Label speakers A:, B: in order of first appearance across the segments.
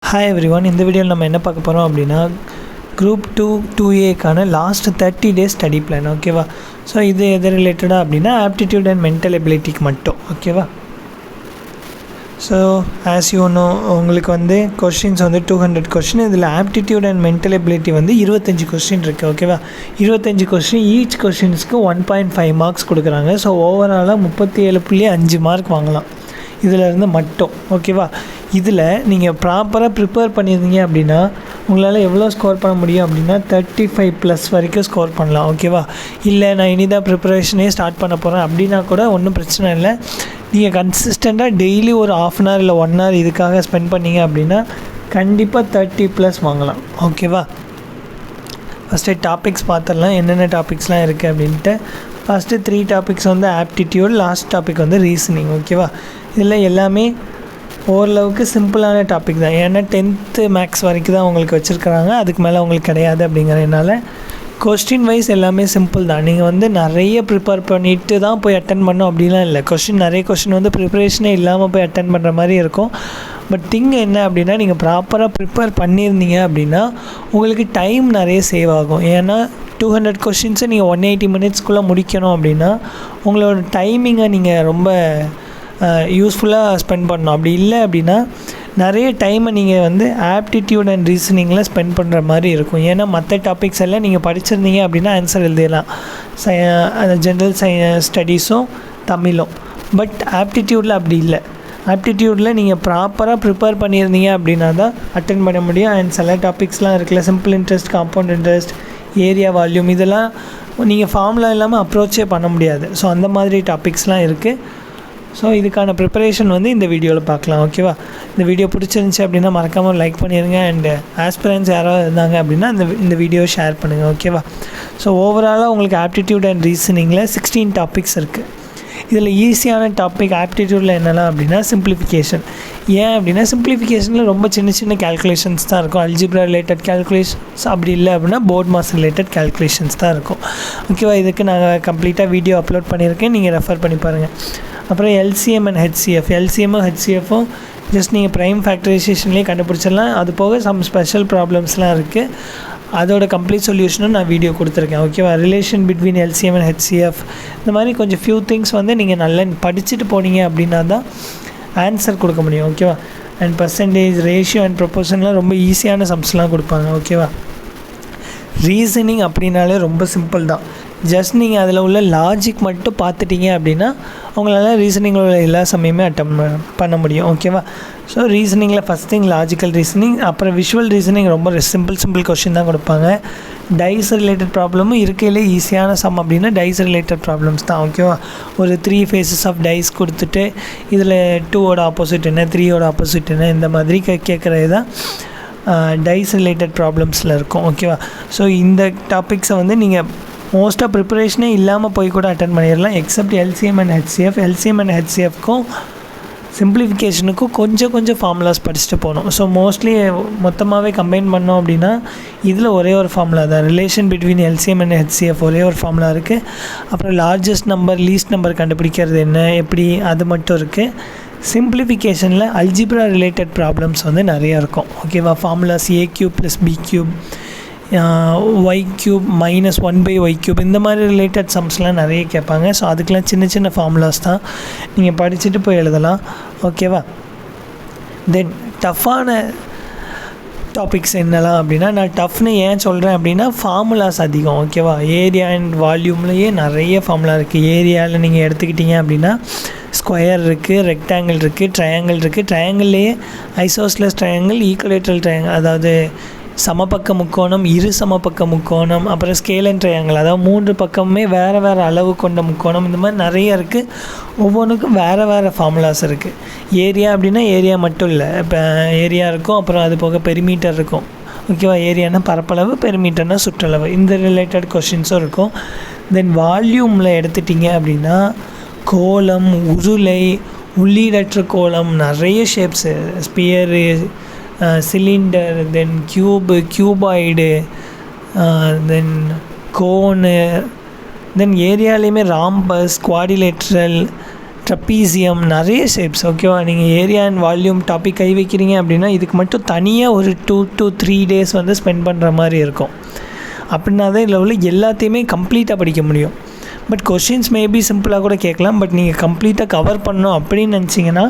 A: Hi everyone, இந்த வீடியோவில் நம்ம என்ன பார்க்க போகிறோம் அப்படின்னா group 2A last 30 days study plan. ஓகேவா? ஸோ இது எது ரிலேட்டடாக அப்படின்னா ஆப்டிடியூட் அண்ட் மென்டல் எபிலிட்டிக்கு மட்டும். ஓகேவா? ஸோ ஆஸ் யூ நோ, உங்களுக்கு கொஷின்ஸ் 200 கொஷின். இதில் aptitude and mental ability 25 question இருக்குது. ஓகேவா? 25 கொஷின், ஈச் கொஷின்ஸ்க்கு 1.5 மார்க்ஸ் கொடுக்குறாங்க. ஸோ ஓவராலாக 37.5 மார்க் வாங்கலாம் இதிலேருந்து மட்டும். ஓகேவா? இதில் நீங்கள் ப்ராப்பராக ப்ரிப்பேர் பண்ணியிருந்தீங்க அப்படின்னா உங்களால் எவ்வளோ ஸ்கோர் பண்ண முடியும் அப்படின்னா 35+ வரைக்கும் ஸ்கோர் பண்ணலாம். ஓகேவா? இல்லை நான் இனிதான் ப்ரிப்பரேஷனே ஸ்டார்ட் பண்ண போகிறேன் அப்படின்னா கூட ஒன்றும் பிரச்சனை இல்லை. நீங்கள் கன்சிஸ்டண்ட்டாக டெய்லி ஒரு 1/2 hour இல்லை 1 hour இதுக்காக ஸ்பெண்ட் பண்ணிங்க அப்படின்னா கண்டிப்பாக 30+ வாங்கலாம். ஓகேவா? ஃபஸ்ட்டு டாபிக்ஸ் பார்த்துடலாம், என்னென்ன டாபிக்ஸ்லாம் இருக்குது அப்படின்ட்டு. First 3 topics aptitude, last topic reasoning. ஓகேவா? இதில் எல்லாமே ஓரளவுக்கு சிம்பிளான டாபிக் தான். ஏன்னா 10th மேக்ஸ் வரைக்கும் தான் உங்களுக்கு வச்சுருக்கிறாங்க, அதுக்கு மேலே உங்களுக்கு கிடையாது. அப்படிங்கிறதுனால கொஸ்டின் வைஸ் எல்லாமே சிம்பிள் தான். நீங்கள் நிறைய ப்ரிப்பேர் பண்ணிவிட்டு தான் போய் அட்டன் பண்ணோம் அப்படிலாம் இல்லை. நிறைய கொஸ்டின் ப்ரிப்பரேஷனே இல்லாமல் போய் அட்டன் பண்ணுற மாதிரி இருக்கும். பட் திங் என்ன அப்படின்னா நீங்கள் ப்ராப்பராக ப்ரிப்பேர் பண்ணியிருந்தீங்க அப்படின்னா உங்களுக்கு டைம் நிறைய சேவ் ஆகும். ஏன்னா 200 கொஷின்ஸை நீங்கள் 180 minutesக்குள்ளே முடிக்கணும் அப்படின்னா உங்களோட டைமிங்கை நீங்கள் ரொம்ப யூஸ்ஃபுல்லாக ஸ்பெண்ட் பண்ணணும். அப்படி இல்லை அப்படின்னா நிறைய டைமை நீங்கள் ஆப்டிடியூட் அண்ட் ரீசனிங்கில் ஸ்பெண்ட் பண்ணுற மாதிரி இருக்கும். ஏன்னா மற்ற டாபிக்ஸ் எல்லாம் நீங்கள் படிச்சிருந்தீங்க அப்படின்னா ஆன்சர் எழுதிடலாம், ஜென்ரல் ஸ்டடீஸும் தமிழும். பட் ஆப்டிடியூடில் அப்படி இல்லை. ஆப்டிடியூடில் நீங்கள் ப்ராப்பராக ப்ரிப்பேர் பண்ணியிருந்தீங்க அப்படின்னா தான் அட்டன் பண்ண முடியும். அண்ட் சில டாபிக்ஸ்லாம் இருக்குல்ல, simple interest, compound interest, area volume, இதெல்லாம் நீங்கள் ஃபார்முலா இல்லாமல் அப்ரோச்சே பண்ண முடியாது. ஸோ அந்த மாதிரி டாபிக்ஸ்லாம் இருக்குது. ஸோ இதுக்கான ப்ரிப்பரேஷன் இந்த வீடியோவில் பார்க்கலாம். ஓகேவா? இந்த வீடியோ பிடிச்சிருந்துச்சி அப்படின்னா மறக்காமல் லைக் பண்ணிடுங்க. அண்டு ஆஸ்பிரன்ஸ் யாராவது இருந்தாங்க அப்படின்னா இந்த வீடியோவை ஷேர் பண்ணுங்கள். ஓகேவா? ஸோ ஓவராலாக உங்களுக்கு ஆப்டிடியூட் அண்ட் ரீசனிங்கில் 16 டாபிக்ஸ் இருக்குது. இதில் ஈஸியான டாபிக் ஆப்டிடியூடில் என்னெல்லாம் அப்படின்னா சிம்பிளிஃபிகேஷன். ஏன் அப்படின்னா சிம்பிளிஃபிகேஷனில் ரொம்ப சின்ன கேல்குலேஷன்ஸ் தான் இருக்கும். அல்ஜிப்ரா ரிலேட்டட் கேல்குலேஷன்ஸ் அப்படி இல்லை அப்படின்னா போர்ட் மாஸ் ரிலேட்டட் கேல்குலேஷன்ஸ் தான் இருக்கும். ஓகேவா? இதுக்கு நாங்கள் கம்ப்ளீட்டாக வீடியோ அப்லோட் பண்ணியிருக்கேன், நீங்கள் ரெஃபர் பண்ணி பாருங்கள். அப்புறம் எல்சிஎம் அண்ட் ஹெச்சிஎஃப். எல்சிஎம்மும் ஹெச்சிஎஃப்பும் ஜஸ்ட் நீங்கள் ப்ரைம் ஃபேக்டரைசேஷன்லேயே கண்டுபிடிச்சிடலாம். அது போக சம் ஸ்பெஷல் ப்ராப்ளம்ஸ்லாம் இருக்குது, அதோட கம்ப்ளீட் சொல்யூஷனும் நான் வீடியோ கொடுத்துருக்கேன். ஓகேவா? Relation between LCM and HCF, இந்த மாதிரி கொஞ்சம் ஃபியூ திங்ஸ் நீங்கள் நல்லா படிச்சுட்டு போனீங்க அப்படின்னா தான் ஆன்சர் கொடுக்க முடியும். ஓகேவா? அண்ட் பர்சன்டேஜ், ரேஷியோ அண்ட் ப்ரொபோர்ஷன்லாம் ரொம்ப ஈஸியான சம்ஸ்லாம் கொடுப்பாங்க. ஓகேவா? ரீசனிங் அப்படின்னாலே ரொம்ப சிம்பிள் தான். ஜஸ்ட் நீங்கள் அதில் உள்ள லாஜிக் மட்டும் பார்த்துட்டீங்க அப்படின்னா உங்களால் ரீசனிங்கில் உள்ள எல்லா சமயமே அட்டம் பண்ண முடியும். ஓகேவா? ஸோ ரீசனிங்கில் ஃபஸ்ட் திங் லாஜிக்கல் ரீசனிங், அப்புறம் விஷுவல் ரீசனிங் ரொம்ப சிம்பிள் கொஷின் தான் கொடுப்பாங்க. டைஸ் ரிலேட்டட் ப்ராப்ளமும் இருக்கையிலே ஈஸியான சம் அப்படின்னா டைஸ் ரிலேட்டட் ப்ராப்ளம்ஸ் தான். ஓகேவா? ஒரு 3 phases ஆஃப் டைஸ் கொடுத்துட்டு இதில் 2ஓட ஆப்போசிட் என்ன, 3ஓட ஆப்போசிட் என்ன, இந்த மாதிரி கேட்குறது தான் டைஸ் ரிலேட்டட் ப்ராப்ளம்ஸில் இருக்கும். ஓகேவா? ஸோ இந்த டாபிக்ஸை நீங்கள் மோஸ்ட்டாக ப்ரிப்பரேஷனே இல்லாமல் போய் கூட அட்டன் பண்ணிடலாம், except LCM and HCF. LCM and ஹெச்சிஎஃப்க்கும் சிம்பிளிஃபிகேஷனுக்கும் கொஞ்சம் ஃபார்முலாஸ் படிச்சுட்டு போகணும். ஸோ மோஸ்ட்லி மொத்தமாகவே கம்பைன் பண்ணோம் அப்படின்னா இதில் ஒரே ஒரு ஃபார்முலா தான். Relation between LCM and HCF ஒரே ஒரு ஃபார்முலா இருக்குது. அப்புறம் லார்ஜஸ்ட் நம்பர், லீஸ்ட் நம்பர் கண்டுபிடிக்கிறது என்ன, எப்படி, அது மட்டும் இருக்குது. சிம்பிளிஃபிகேஷனில் அல்ஜிப்ரா ரிலேட்டட் ப்ராப்ளம்ஸ் நிறையா இருக்கும். ஓகேவா? Formulas a³ + b³ y³ - 1/y³ இந்த மாதிரி ரிலேட்டட் சம்ஸ்லாம் நிறைய கேட்பாங்க. ஸோ அதுக்கெலாம் சின்ன ஃபார்முலாஸ் தான், நீங்கள் படிச்சுட்டு போய் எழுதலாம். ஓகேவா? தென் டஃப்பான டாபிக்ஸ் என்னலாம் அப்படின்னா, நான் டஃப்னு ஏன் சொல்கிறேன் அப்படின்னா ஃபார்முலாஸ் அதிகம். ஓகேவா? ஏரியா அண்ட் வால்யூம்லேயே நிறைய ஃபார்முலா இருக்குது. ஏரியாவில் நீங்கள் எடுத்துக்கிட்டிங்க அப்படின்னா ஸ்கொயர் இருக்குது, ரெக்டாங்கிள் இருக்குது, ட்ரையாங்கிள் இருக்குது. ட்ரையாங்கிள்லேயே ஐசோஸ்லஸ் ட்ரையாங்கிள், ஈக்குவலேட்ரல் ட்ரையாங்கிள், அதாவது சமபக்க முக்கோணம், இரு சமபக்க முக்கோணம், அப்புறம் ஸ்கேல் அண்ட் ட்ரையாங்கிள், அதாவது 3 பக்கமுமே வேறு அளவு கொண்ட முக்கோணம். இந்த மாதிரி நிறைய இருக்குது. ஒவ்வொன்றுக்கும் வேறு ஃபார்முலாஸ் இருக்குது. ஏரியா அப்படின்னா ஏரியா மட்டும் இல்லை, இப்போ ஏரியா இருக்கும், அப்புறம் அது போக பெரிமீட்டர் இருக்கும். ஓகேவா? ஏரியானா பரப்பளவு, பெரிமீட்டர்னா சுற்றளவு, இந்த ரிலேட்டட் கொஷின்ஸும் இருக்கும். தென் வால்யூமில் எடுத்துட்டிங்க அப்படின்னா கோலம், உருளை, உள்ளீடற்ற கோலம், நிறைய ஷேப்ஸு, ஸ்பியரு, சிலிண்டர், தென் கியூபாய்டு, தென் கோனு, தென் ஏரியாலேயுமே ராம்பஸ், குவாடிலேட்ரல், ட்ரப்பீசியம், நிறைய ஷேப்ஸ். ஓகேவா? நீங்கள் ஏரியா அண்ட் வால்யூம் டாபிக் கை வைக்கிறீங்க அப்படின்னா இதுக்கு மட்டும் தனியாக ஒரு 2 to 3 days வந்து ஸ்பெண்ட் பண்ணுற மாதிரி இருக்கும். அப்படின்னா தான் இதில் உள்ள எல்லாத்தையுமே கம்ப்ளீட்டாக படிக்க முடியும். பட் கொஷின்ஸ் மேபி சிம்பிளாக கூட கேட்கலாம். பட் நீங்கள் கம்ப்ளீட்டாக கவர் பண்ணணும் அப்படின்னு நினச்சிங்கன்னா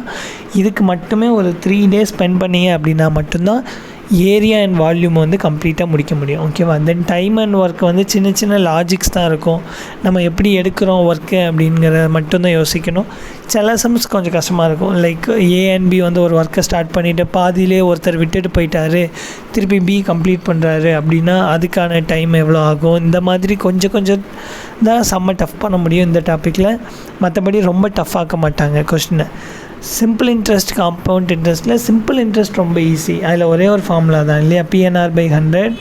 A: இதுக்கு மட்டுமே ஒரு 3 days ஸ்பெண்ட் பண்ணீங்க அப்படின்னா மட்டும்தான் ஏரியா அண்ட் வால்யூம் வந்து கம்ப்ளீட்டாக முடிக்க முடியும். ஓகேவா? தென் டைம் அண்ட் ஒர்க் வந்து சின்ன சின்ன லாஜிக்ஸ் தான் இருக்கும். நம்ம எப்படி எடுக்கிறோம் ஒர்க்கு அப்படிங்கிறத மட்டும்தான் யோசிக்கணும். சில சம்ஸ் கொஞ்சம் கஷ்டமாக இருக்கும். லைக் ஏ அண்ட் பி வந்து ஒரு ஒர்க்கை ஸ்டார்ட் பண்ணிவிட்டு பாதியிலே ஒருத்தர் விட்டுட்டு போயிட்டாரு, திருப்பி பி கம்ப்ளீட் பண்ணுறாரு அப்படின்னா அதுக்கான டைம் எவ்வளோ ஆகும்? இந்த மாதிரி கொஞ்சம் தான் செம்ம டஃப் பண்ண முடியும் இந்த டாப்பிக்கில். மற்றபடி ரொம்ப டஃப் ஆக்க மாட்டாங்க கொஸ்டினை. சிம்பிள் இன்ட்ரெஸ்ட், காம்பவுண்ட் இன்ட்ரெஸ்ட்டில் சிம்பிள் இன்ட்ரெஸ்ட் ரொம்ப ஈஸி. அதில் ஒரே ஒரு ஃபார்முலா தான் இல்லையா? PNR/100.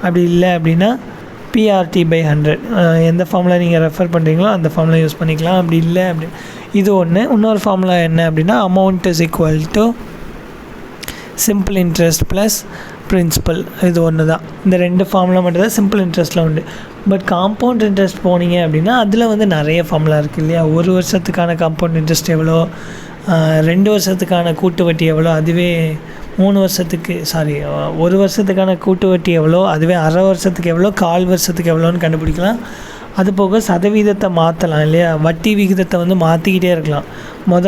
A: அப்படி இல்லை அப்படின்னா PRT/100. எந்த ஃபார்முலா நீங்கள் ரெஃபர் பண்ணுறீங்களோ அந்த ஃபார்முலா யூஸ் பண்ணிக்கலாம். அப்படி இல்லை அப்படி இது ஒன்று. இன்னொரு ஃபார்முலா என்ன அப்படின்னா amount is equal to simple interest plus principal. இது ஒன்று தான். இந்த 2 ஃபார்முலா மட்டும் தான் சிம்பிள் இன்ட்ரெஸ்ட்டில் உண்டு. பட் காம்பவுண்ட் இன்ட்ரெஸ்ட் போனீங்க அப்படின்னா அதில் வந்து நிறைய ஃபார்முலா இருக்குது இல்லையா? 1 வருஷத்துக்கான காம்பவுண்ட் இன்ட்ரெஸ்ட் எவ்வளோ, 2 வருஷத்துக்கான கூட்டு வட்டி எவ்வளோ, அதுவே 1 வருஷத்துக்கான கூட்டு வட்டி எவ்வளோ, அதுவே அரை வருஷத்துக்கு எவ்வளோ, 1/4 வருஷத்துக்கு எவ்வளோன்னு கண்டுபிடிக்கலாம். அது போக சதவீதத்தை மாற்றலாம் இல்லையா? வட்டி விகிதத்தை வந்து மாற்றிக்கிட்டே இருக்கலாம்.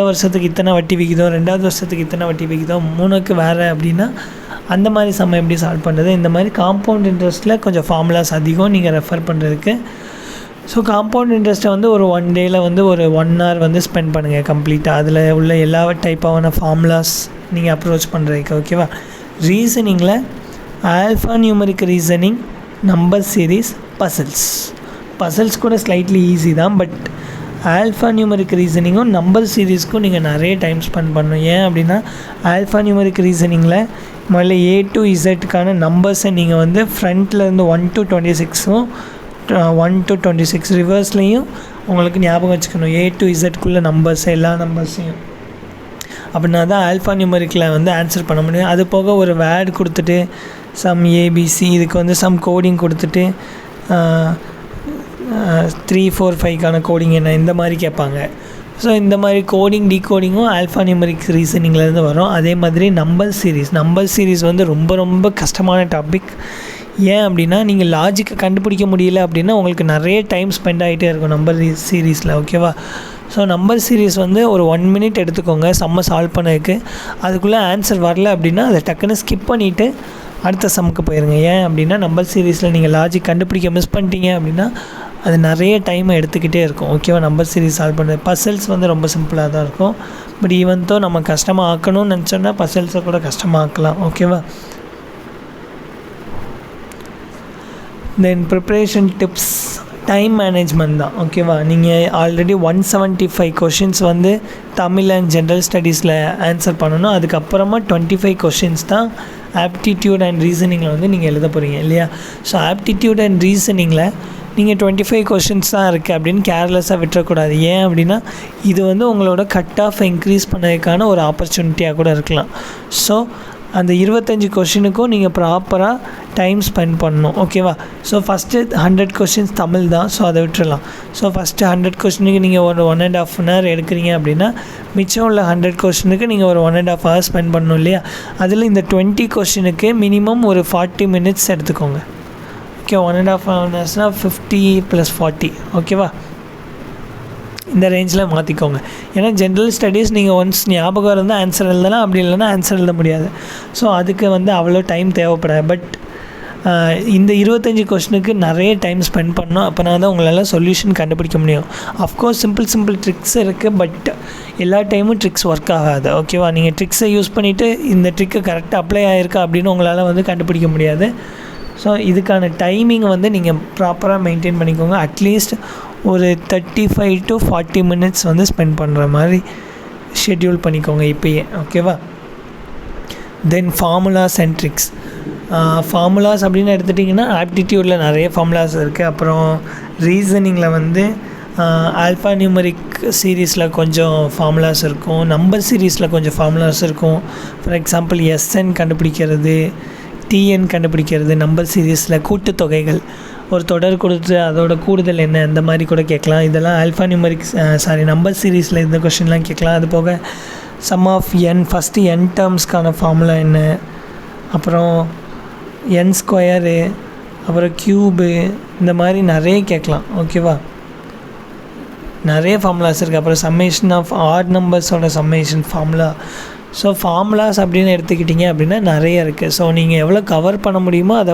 A: வருஷத்துக்கு இத்தனை வட்டி விகிதம், 2வது வருஷத்துக்கு இத்தனை வட்டி விகிதம், 3க்கு வேறு அப்படின்னா அந்த மாதிரி சமயம் எப்படி சால்வ் பண்ணுறது? இந்த மாதிரி காம்பவுண்ட் இன்ட்ரெஸ்ட்டில் கொஞ்சம் ஃபார்முலாஸ் அதிகம் நீங்கள் ரெஃபர் பண்ணுறதுக்கு. ஸோ காம்பவுண்ட் இன்ட்ரெஸ்ட்டை வந்து ஒரு 1 டேயில் வந்து ஒரு 1 hour வந்து ஸ்பெண்ட் பண்ணுங்கள் கம்ப்ளீட்டாக. அதில் உள்ள எல்லா டைப்பான ஃபார்முலாஸ் நீங்கள் அப்ரோச் பண்ணுறதுக்கு. ஓகேவா? ரீசனிங்கில் alpha numeric reasoning, number series, puzzles கூட ஸ்லைட்லி ஈஸி தான். பட் ஆல்ஃபா நியூமரிக் ரீசனிங்கும் நம்பர் சீரீஸ்க்கும் நீங்கள் நிறைய டைம் ஸ்பெண்ட் பண்ணணும். ஏன் அப்படின்னா ஆல்ஃபா நியூமரிக் ரீசனிங்கில் முதல்ல A to Zக்கான நம்பர்ஸை நீங்கள் வந்து ஃப்ரண்ட்லேருந்து 1 to 26ம் 1 to 26 ரிவர்ஸ்லேயும் உங்களுக்கு ஞாபகம் வச்சுக்கணும். A to Zக்குள்ளே நம்பர்ஸ் எல்லா நம்பர்ஸையும். அப்படின்னா தான் ஆல்ஃபா நியூமரிக்கில் வந்து ஆன்சர் பண்ண முடியும். அது போக ஒரு வேர்டு கொடுத்துட்டு சம் ABC இதுக்கு வந்து சம் கோடிங் கொடுத்துட்டு 3, 4, 5க்கான கோடிங் என்ன இந்த மாதிரி கேட்பாங்க. ஸோ இந்த மாதிரி கோடிங் டீகோடிங்கும் ஆல்ஃபா நியூமரிக் ரீசனிங்லேருந்து வரும். அதே மாதிரி நம்பர் சீரீஸ் வந்து ரொம்ப கஷ்டமான டாபிக். ஏன் அப்படின்னா நீங்கள் லாஜிக்கை கண்டுபிடிக்க முடியல அப்படின்னா உங்களுக்கு நிறைய டைம் ஸ்பெண்ட் ஆகிட்டே இருக்கும் நம்பர் சீரீஸில். ஓகேவா? ஸோ நம்பர் சீரீஸ் வந்து ஒரு 1 minute எடுத்துக்கோங்க சம்மை சால்வ் பண்ணதுக்கு. அதுக்குள்ளே ஆன்சர் வரல அப்படின்னா அதை டக்குன்னு ஸ்கிப் பண்ணிவிட்டு அடுத்த சம்முக்கு போயிருங்க. ஏன் அப்படின்னா நம்பர் சீரீஸில் நீங்கள் லாஜிக் கண்டுபிடிக்க மிஸ் பண்ணிட்டீங்க அப்படின்னா அது நிறைய டைமை எடுத்துக்கிட்டே இருக்கும். ஓகேவா? நம்பர் சீரீஸ் சால்வ் பண்ணுறது. பசில்ஸ் வந்து ரொம்ப சிம்பிளாக தான் இருக்கும். பட் ஈவன்தோ நம்ம கஷ்டமாக ஆக்கணும்னு நினச்சோன்னா பசில்ஸை கூட கஷ்டமாக ஆக்கலாம். ஓகேவா? தென் ப்ரிப்ரேஷன் டிப்ஸ், டைம் மேனேஜ்மெண்ட் தான். ஓகேவா? நீங்கள் ஆல்ரெடி 175 கொஷின்ஸ் வந்து தமிழ் அண்ட் ஜென்ரல் ஸ்டடீஸில் ஆன்சர் பண்ணணும். அதுக்கப்புறமா 25 கொஷின்ஸ் தான் ஆப்டிடியூட் அண்ட் ரீசனிங்கில் வந்து நீங்கள் எழுத போகிறீங்க இல்லையா? ஸோ ஆப்டிடியூட் அண்ட் ரீசனிங்கில் நீங்கள் 25 கொஷின்ஸ் தான் இருக்குது அப்படின்னு கேர்லெஸ்ஸாக விட்டுறக்கூடாது. ஏன் அப்படின்னா இது வந்து உங்களோட கட் ஆஃப் இன்க்ரீஸ் பண்ணதுக்கான ஒரு ஆப்பர்ச்சுனிட்டியாக கூட இருக்கலாம். ஸோ அந்த 25 கொஷினுக்கும் நீங்கள் ப்ராப்பராக டைம் ஸ்பெண்ட் பண்ணணும். ஓகேவா? ஸோ ஃபஸ்ட்டு 100 கொஷின்ஸ் தமிழ் தான். ஸோ அதை விட்டுறலாம். ஸோ ஃபஸ்ட்டு 100 கொஷினுக்கு நீங்கள் ஒரு 1.5 hour எடுக்கிறீங்க அப்படின்னா மிச்சம் உள்ள 100 கொஷினுக்கு நீங்கள் ஒரு 1.5 hours ஸ்பெண்ட் பண்ணணும் இல்லையா? அதில் இந்த 20 கொஷினுக்கு மினிமம் ஒரு 40 minutes எடுத்துக்கோங்க. Okay, 1.5 hours 50 + 40. ஓகேவா? இந்த ரேஞ்சில் மாற்றிக்கோங்க. ஏன்னா ஜென்ரல் ஸ்டடீஸ் நீங்கள் ஒன்ஸ் ஞாபகம் இருந்தால் ஆன்சர் எழுதலாம், அப்படி இல்லைன்னா ஆன்சர் எழுத முடியாது. ஸோ அதுக்கு வந்து அவ்வளோ டைம் தேவைப்படாது. பட் இந்த 25 கொஷினுக்கு நிறைய டைம் ஸ்பெண்ட் பண்ணணும். அப்போனா தான் உங்களால் சொல்யூஷன் கண்டுபிடிக்க முடியும். அஃப்கோர்ஸ் சிம்பிள் ட்ரிக்ஸ் இருக்குது. பட் எல்லா டைமும் ட்ரிக்ஸ் ஒர்க் ஆகாது. ஓகேவா? நீங்கள் ட்ரிக்ஸை யூஸ் பண்ணிவிட்டு இந்த ட்ரிக்கு கரெக்டாக அப்ளை ஆகிருக்கா அப்படின்னு உங்களால் வந்து கண்டுபிடிக்க முடியாது. ஸோ இதுக்கான டைமிங் வந்து நீங்கள் ப்ராப்பராக மெயின்டைன் பண்ணிக்கோங்க. அட்லீஸ்ட் ஒரு 35 to 40 minutes வந்து ஸ்பெண்ட் பண்ணுற மாதிரி ஷெட்யூல் பண்ணிக்கோங்க இப்போயே. ஓகேவா? தென் ஃபார்முலாஸ் அண்ட் ட்ரிக்ஸ். ஃபார்முலாஸ் அப்படின்னு எடுத்துட்டிங்கன்னா ஆப்டிடியூடில் நிறைய ஃபார்முலாஸ் இருக்குது. அப்புறம் ரீசனிங்கில் வந்து ஆல்ஃபா நியூமரிக் சீரீஸில் கொஞ்சம் ஃபார்முலாஸ் இருக்கும், நம்பர் சீரீஸில் கொஞ்சம் ஃபார்முலாஸ் இருக்கும். ஃபார் எக்ஸாம்பிள் SN கண்டுபிடிக்கிறது, TN கண்டுபிடிக்கிறது, நம்பர் சீரீஸில் கூட்டுத்தொகைகள். ஒரு தொடர் கொடுத்து அதோட கூடுதல் என்ன இந்த மாதிரி கூட கேட்கலாம். இதெல்லாம் ஆல்ஃபா நியூமரிக் நம்பர் சீரீஸில் இந்த கொஷின்லாம் கேட்கலாம். அது போக sum of n first n டேர்ம்ஸ்க்கான ஃபார்முலா என்ன, அப்புறம் என் ஸ்கொயரு, அப்புறம் க்யூபு, இந்த மாதிரி நிறைய கேட்கலாம். ஓகேவா, நிறைய ஃபார்முலாஸ் இருக்குது. அப்புறம் சம்மேஷன் ஆஃப் ஆட் நம்பர்ஸோட சம்மேஷன் ஃபார்முலா. ஸோ ஃபார்முலாஸ் அப்படின்னு எடுத்துக்கிட்டிங்க அப்படின்னா நிறைய இருக்குது. ஸோ நீங்கள் எவ்வளோ கவர் பண்ண முடியுமோ அதை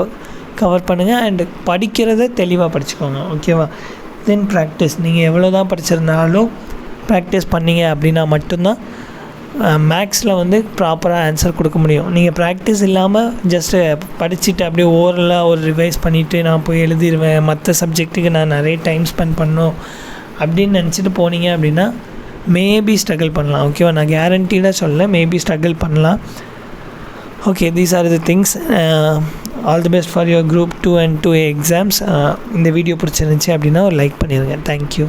A: கவர் பண்ணுங்கள். அண்டு படிக்கிறத தெளிவாக படிச்சுக்கோங்க. ஓகேவா, தென் ப்ராக்டிஸ். நீங்கள் எவ்வளோ தான் படிச்சிருந்தாலும் ப்ராக்டிஸ் பண்ணிங்க அப்படின்னா மட்டும்தான் மேக்ஸில் வந்து ப்ராப்பராக ஆன்சர் கொடுக்க முடியும். நீங்கள் ப்ராக்டிஸ் இல்லாமல் ஜஸ்ட்டு படிச்சுட்டு அப்படியே ஓரலாக ஒரு ரிவைஸ் பண்ணிவிட்டு நான் போய் எழுதிடுவேன், மற்ற சப்ஜெக்ட்டுக்கு நான் நிறைய டைம் ஸ்பெண்ட் பண்ணணும் அப்படின்னு நினச்சிட்டு போனீங்க அப்படின்னா மேபி ஸ்ட்ரகிள் பண்ணலாம். ஓகேவா, நான் கேரண்டீடாக சொல்லலை, மேபி ஸ்ட்ரகிள் பண்ணலாம். Okay, these are the things. All the best for your group 2 and 2A exams. இந்த வீடியோ பிடிச்சிருந்துச்சி அப்படின்னா ஒரு லைக் பண்ணிடுங்க. தேங்க்யூ.